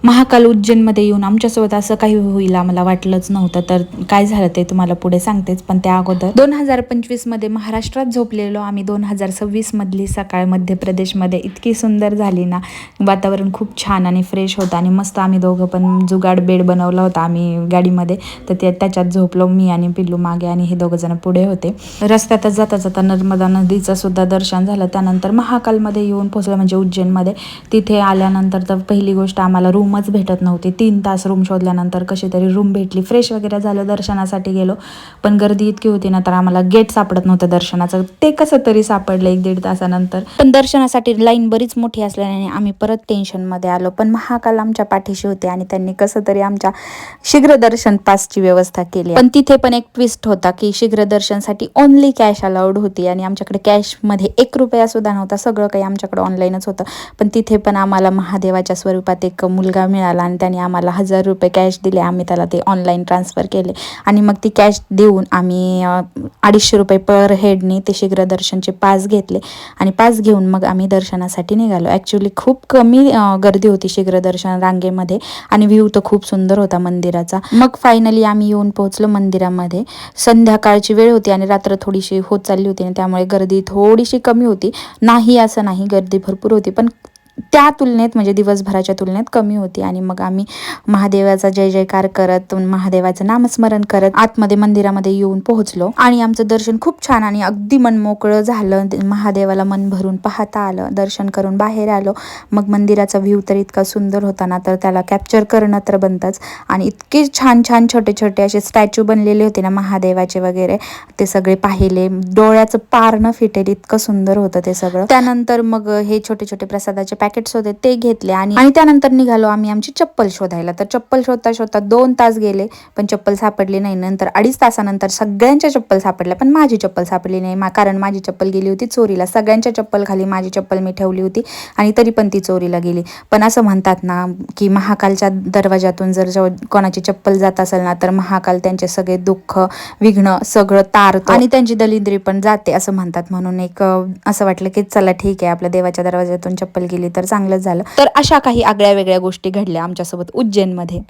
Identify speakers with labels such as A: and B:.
A: महाकाल उज्जैनमध्ये येऊन आमच्यासोबत असं काही होईल आम्हाला वाटलंच नव्हतं. तर काय झालं ते तुम्हाला पुढे सांगतेच, पण त्या अगोदर 2025 मध्ये महाराष्ट्रात झोपलेलो आम्ही. 2026 मधली सकाळ मध्य प्रदेशमध्ये इतकी सुंदर झाली ना. वातावरण खूप छान आणि फ्रेश होतं आणि मस्त आम्ही दोघं पण जुगाड बेड बनवला होता आम्ही गाडीमध्ये, तर त्याच्यात झोपलो. मी आणि पिल्लू मागे आणि हे दोघं जण पुढे होते. रस्त्यातच जाता जाता नर्मदा नदीचं सुद्धा दर्शन झालं. त्यानंतर महाकालमध्ये येऊन पोहोचलं, म्हणजे उज्जैनमध्ये. तिथे आल्यानंतर तर पहिली गोष्ट आम्हाला रूमच भेटत नव्हती. 3 तास रूम शोधल्यानंतर कशी तरी रूम भेटली. फ्रेश वगैरे झालं, दर्शनासाठी गेलो, पण गर्दी इतकी होती ना, तर आम्हाला गेट सापडत नव्हतं दर्शनाचं. ते कसं तरी सापडलं 1-1.5 तासानंतर. पण दर्शनासाठी लाईन बरीच मोठी असल्याने आम्ही परत टेन्शनमध्ये आलो. पण महाकाल आमच्या पाठीशी होते आणि त्यांनी कसं तरी आमच्या शीघ्र दर्शन पासची व्यवस्था केली. पण तिथे पण एक ट्विस्ट होता की शीघ्र दर्शनसाठी ओनली कॅश अलाउड होती आणि आमच्याकडे कॅशमध्ये 1 रुपया सुद्धा नव्हता. सगळं काही आमच्याकडे ऑनलाईनच होतं. पण तिथे पण आम्हाला महादेवाच्या स्वरूपात एक मुलगा मिळाला आणि त्याने आम्हाला 1000 रुपये कॅश दिले. आम्ही त्याला ते ऑनलाईन ट्रान्सफर केले आणि मग ती कॅश देऊन आम्ही 250 रुपये पर हेडने ते शीघ्र दर्शनचे पास घेतले आणि पास घेऊन मग आम्ही दर्शनासाठी निघालो. ॲक्च्युली खूप कमी गर्दी होती शीघ्र दर्शन रांगेमध्ये आणि व्ह्यू तर खूप सुंदर होता मंदिराचा. मग फायनली आम्ही येऊन पोहोचलो मंदिरामध्ये. संध्याकाळची वेळ होती आणि रात्र थोडीशी होत चालली होती आणि त्यामुळे गर्दी थोडीशी कमी होती. नाही असं नाही, गर्दी भरपूर होती, पण त्या तुलनेत म्हणजे दिवसभराच्या तुलनेत कमी होती. आणि मग आम्ही महादेवाचा जय जयकार करत, महादेवाचं नामस्मरण करत आतमध्ये मंदिरामध्ये येऊन पोहोचलो आणि आमचं दर्शन खूप छान आणि अगदी मन मोकळं झालं. महादेवाला मन भरून पाहता आलं. दर्शन करून बाहेर आलो. मग मंदिराचा व्ह्यू तर इतका सुंदर होता ना, तर त्याला कॅप्चर करणं तर बनतंच. आणि इतके छान छान छोटे छोटे असे स्टॅच्यू बनलेले होते ना महादेवाचे वगैरे, ते सगळे पाहिले. डोळ्याचं पार न फिटेल इतकं सुंदर होतं ते सगळं. त्यानंतर मग हे छोटे छोटे प्रसादाचे पॅकेट्स होते ते घेतले आणि त्यानंतर निघालो आम्ही आमची चप्पल शोधायला. तर चप्पल शोधता शोधता 2 तास गेले, पण चप्पल सापडली नाही. नंतर 2.5 तासानंतर सगळ्यांच्या चप्पल सापडल्या, पण माझी चप्पल सापडली नाही. कारण माझी चप्पल गेली होती चोरीला. सगळ्यांच्या चप्पल खाली माझी चप्पल मी ठेवली होती आणि तरी पण ती चोरीला गेली. पण असं म्हणतात ना की महाकालच्या दरवाजातून जर कोणाची चप्पल जात असेल ना, तर महाकाल त्यांचे सगळे दुःख विघ्न सगळं तारतो आणि त्यांची दलिंद्री पण जाते असं म्हणतात. म्हणून एक असं वाटलं की चला ठीक आहे, आपल्या देवाच्या दरवाजातून चप्पल गेली तर चांगलंच झालं. तर अशा काही आगळ्या वेगळ्या गोष्टी घडल्या आमच्यासोबत उज्जैनमध्ये.